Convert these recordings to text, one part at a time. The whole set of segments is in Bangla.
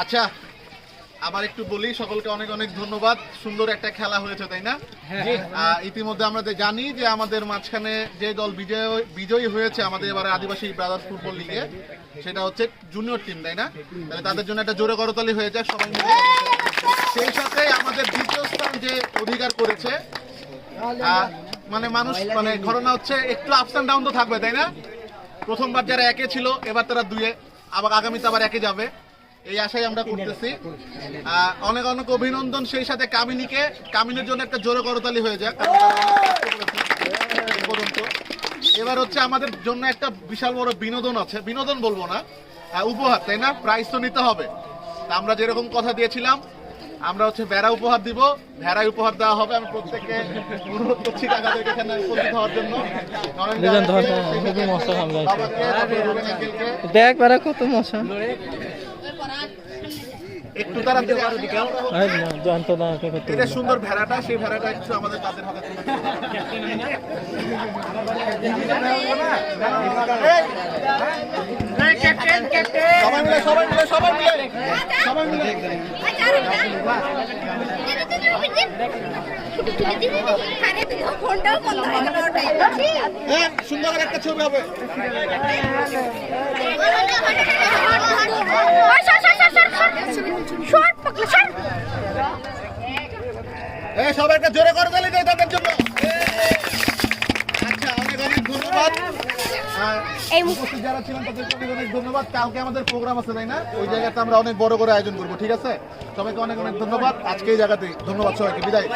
আচ্ছা, আবার একটু বলি, সকলকে অনেক অনেক ধন্যবাদ। সুন্দর একটা খেলা হয়েছে, তাই না? ইতিমধ্যে আমরা জানি যে আমাদের মাঝখানে যে দল বিজয়ী হয়েছে আমাদের এবারে আদিবাসী ব্রাদার্স ফুটবল লিগে, সেটা হচ্ছে জুনিয়র টিম, তাই না? তাহলে তাদের জন্য একটা জোরে করতালি হয়ে যায় সবাই মিলে। সেই সাথে আমাদের দ্বিতীয় স্থান যে অধিকার করেছে, মানে মানুষ মানে ঘটনা হচ্ছে একটু আপস অ্যান্ড ডাউন তো থাকবে, তাই না? প্রথমবার যারা একে ছিল, এবার তারা দুয়ে, আবার আগামীতে আবার একে যাবে, এই আশাই আমরা করতেছি। অনেক অনেক অভিনন্দন সেই সাথে কামিনীকে। কামিনীর জন্য একটা জোরে করতালি হয়ে যাক। এবার হচ্ছে আমাদের জন্য একটা বিশাল বড় বিনোদন আছে, বিনোদন বলবো না, উপহার, তাই না? প্রাইজ তো নিতে হবে। আমরা যেরকম কথা দিয়েছিলাম, আমরা হচ্ছে ভেড়া উপহার দিব, ভেড়াই উপহার দেওয়া হবে। আমি প্রত্যেককে অনুরোধ করছি টাকাদেরকে এখানে উপস্থিত হওয়ার জন্য। দেখ বেড়া কত মশা, একটু তারা সুন্দর ভেড়াটা, সেই ভেড়াটা একটু আমাদের তাদের হাতে সবাই মিলে সবাই মিলে সবাই মিলে সবাই মিলে সুন্দর একটা ছবি হবে। সবাই একটা জোরে করে দিলে তাদের জন্য। আচ্ছা, অনেক অনেক ধন্যবাদ। উপস্থিত যারা ছিলেন তাদেরকে অনেক অনেক ধন্যবাদ। কালকে আমাদের প্রোগ্রাম আছে, তাই না? ওই জায়গাতে আমরা অনেক বড় করে আয়োজন করবো, ঠিক আছে? সবাইকে অনেক অনেক ধন্যবাদ। আজকে এই জায়গাতেই ধন্যবাদ সবাইকে, বিদায়।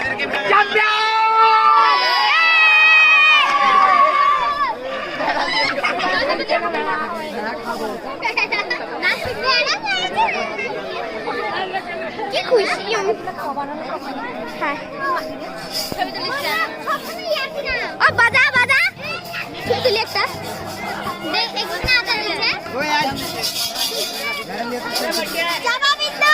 কি খুশি আমি। হ্যাঁ, ও বাজা বাজা তুই একটা দেখ একটু না তাহলে ওই আজ যাবা বিন্দু